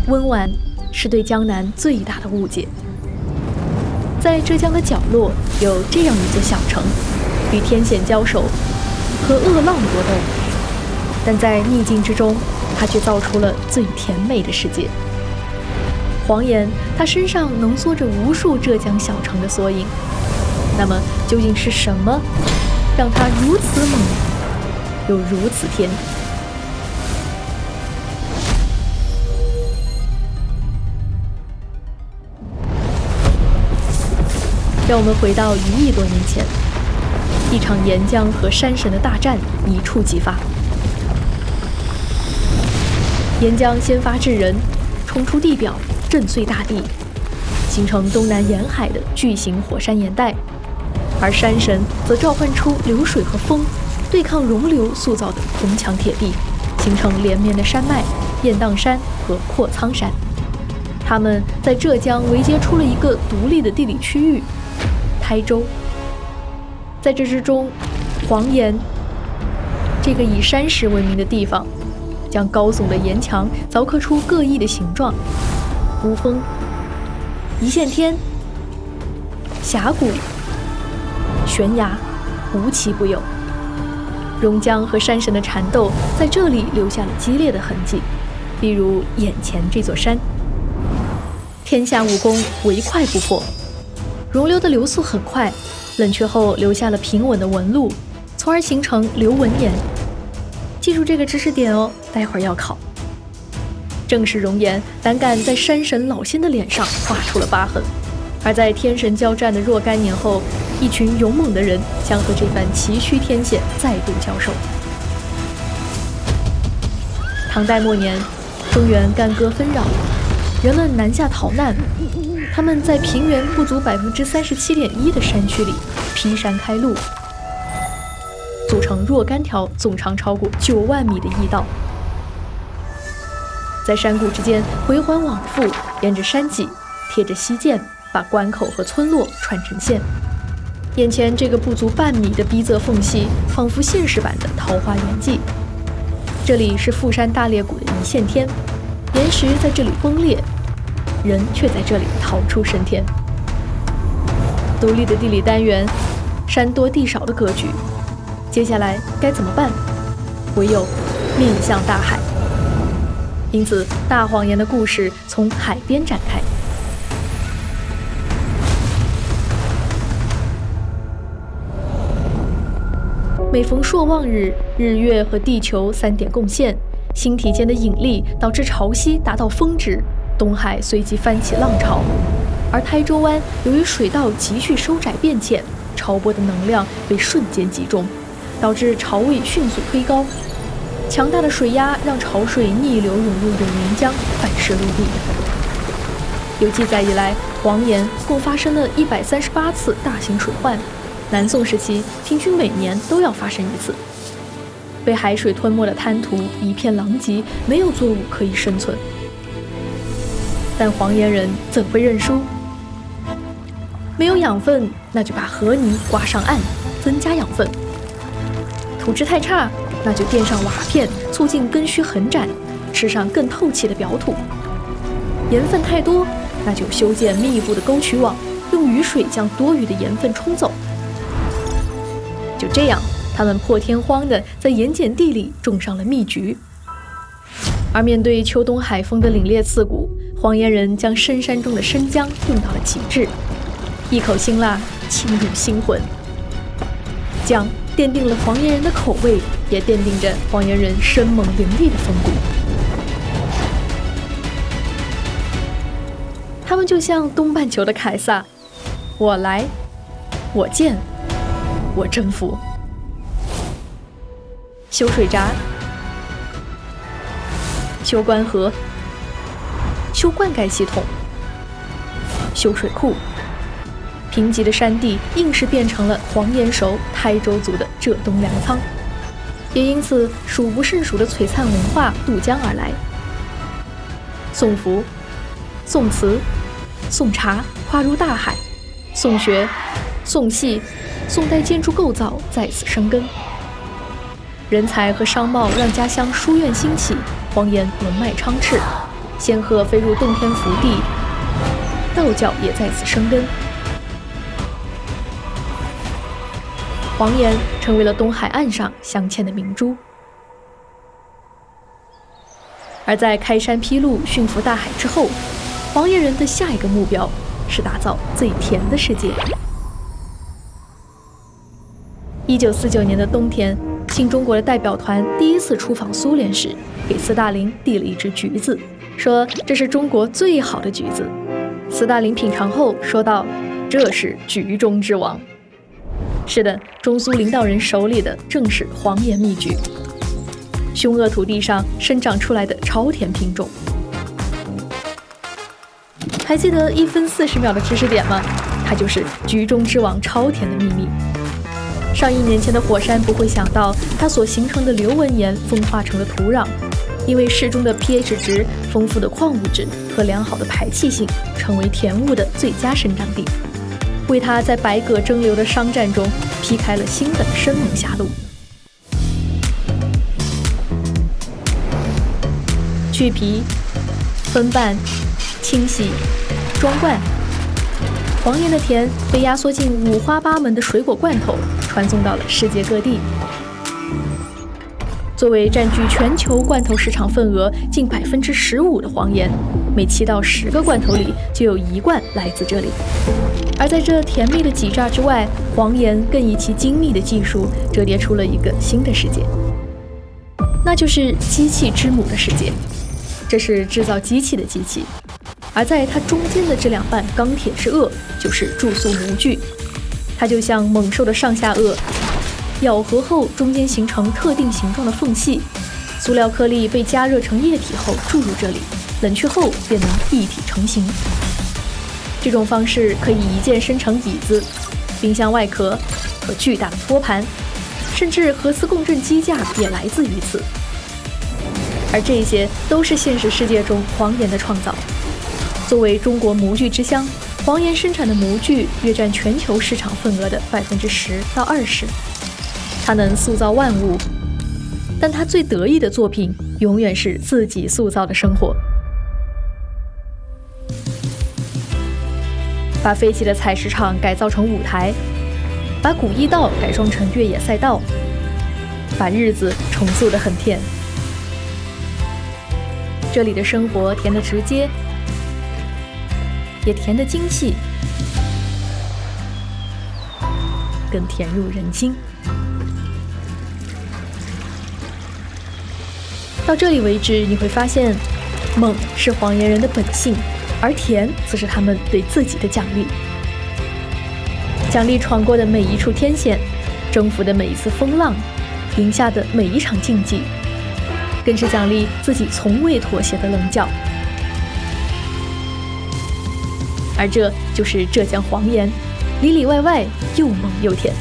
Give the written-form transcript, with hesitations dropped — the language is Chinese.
温婉是对江南最大的误解。在浙江的角落有这样一座小城，与天险交手，和恶浪搏斗，但在逆境之中，它却造出了最甜美的世界。黄岩，它身上浓缩着无数浙江小城的缩影。那么，究竟是什么让它如此猛，又如此甜？让我们回到1亿多年前，一场岩浆和山神的大战一触即发。岩浆先发制人，冲出地表，震碎大地，形成东南沿海的巨型火山岩带；而山神则召唤出流水和风，对抗熔流塑造的铜墙铁壁，形成连绵的山脉雁荡山和阔苍山。他们在浙江围结出了一个独立的地理区域台州。在这之中，黄岩这个以山石闻名的地方，将高耸的岩墙凿刻出各异的形状，无峰、一线天、峡谷、悬崖，无奇不有。熔浆和山神的缠斗在这里留下了激烈的痕迹，例如眼前这座山。天下武功唯快不破，熔流的流速很快，冷却后留下了平稳的纹路，从而形成流纹岩。记住这个知识点哦，待会儿要考。正是熔岩胆敢在山神老仙的脸上画出了疤痕，而在天神交战的若干年后，一群勇猛的人将和这番崎岖天险再度交手。唐代末年，中原干戈纷扰，人们南下逃难，他们在平原不足37.1%的山区里劈山开路，组成若干条总长超过9万米的驿道，在山谷之间回环往复，沿着山脊贴着溪涧，把关口和村落串成线。眼前这个不足半米的逼仄缝隙，仿佛现实版的桃花源记。这里是富山大裂谷的一线天，岩石在这里崩裂，人却在这里逃出升天。独立的地理单元，山多地少的格局，接下来该怎么办？唯有面向大海。因此，大黄岩的故事从海边展开。每逢朔望日，日月和地球3点共现，星体间的引力导致潮汐达到峰值，东海随即翻起浪潮。而台州湾由于水道急剧收窄变浅，潮波的能量被瞬间集中，导致潮位迅速推高。强大的水压让潮水逆流涌入永宁江，反噬陆地。有记载以来，黄岩共发生了138次大型水患，南宋时期平均每年都要发生一次。被海水吞没的滩涂一片狼藉，没有作物可以生存。但黄岩人怎会认输？没有养分，那就把河泥刮上岸，增加养分；土质太差，那就垫上瓦片，促进根须横展，吃上更透气的表土；盐分太多，那就修建密布的沟渠网，用雨水将多余的盐分冲走。就这样，他们破天荒地在盐碱地里种上了蜜橘。而面对秋冬海风的凛冽刺骨，黄岩人将深山中的生姜用到了极致，一口辛辣沁入心魂。姜奠定了黄岩人的口味，也奠定着黄岩人生猛凌厉的风骨。他们就像东半球的凯撒，我来，我见，我征服。修水闸，修关河，修灌溉系统，修水库。贫瘠的山地硬是变成了黄岩熟台州族的浙东粮仓，也因此数不胜数的璀璨文化渡江而来。宋符、宋瓷、宋茶跨入大海，宋学、宋系、宋代建筑构造在此生根。人才和商贸让家乡书院兴起，黄岩文脉昌炽。仙鹤飞入洞天福地，道教也在此生根。黄岩成为了东海岸上镶嵌的明珠。而在开山劈路、驯服大海之后，黄岩人的下一个目标是打造最甜的世界。1949年的冬天，新中国的代表团第一次出访苏联时，给斯大林递了一只橘子，说这是中国最好的橘子。斯大林品尝后说道：“这是橘中之王。”是的，中苏领导人手里的正是黄岩蜜橘，凶恶土地上生长出来的超甜品种。还记得1分40秒的知识点吗？它就是橘中之王超甜的秘密。上亿年前的火山不会想到，它所形成的流纹岩风化成了土壤，因为适中的 pH 值、丰富的矿物质和良好的排气性，成为甜物的最佳生长地，为它在百舸争流的商战中劈开了新的生猛狭路。去皮、分瓣、清洗、装罐，黄岩的甜被压缩进五花八门的水果罐头，传送到了世界各地。作为占据全球罐头市场份额近15%的黄岩，每7到10个罐头里就有1罐来自这里。而在这甜蜜的挤榨之外，黄岩更以其精密的技术折叠出了一个新的世界，那就是机器之母的世界。这是制造机器的机器，而在它中间的这2瓣钢铁之颚就是注塑模具，它就像猛兽的上下颚，咬合后中间形成特定形状的缝隙，塑料颗粒被加热成液体后注入这里，冷却后便能一体成型。这种方式可以一键生成椅子、冰箱外壳和巨大的托盘，甚至核磁共振机架也来自于此。而这些都是现实世界中黄岩的创造。作为中国模具之乡，黄岩生产的模具约占全球市场份额的10%到20%。它能塑造万物，但它最得意的作品永远是自己塑造的生活。把废弃的采石场改造成舞台，把古驿道改装成越野赛道，把日子重塑得很甜。这里的生活甜得直接，也甜得精细，更甜入人心。到这里为止，你会发现，猛是黄岩人的本性，而甜则是他们对自己的奖励。奖励闯过的每一处天险，征服的每一次风浪，赢下的每一场竞技，更是奖励自己从未妥协的棱角。而这就是浙江黄岩，里里外外又猛又甜。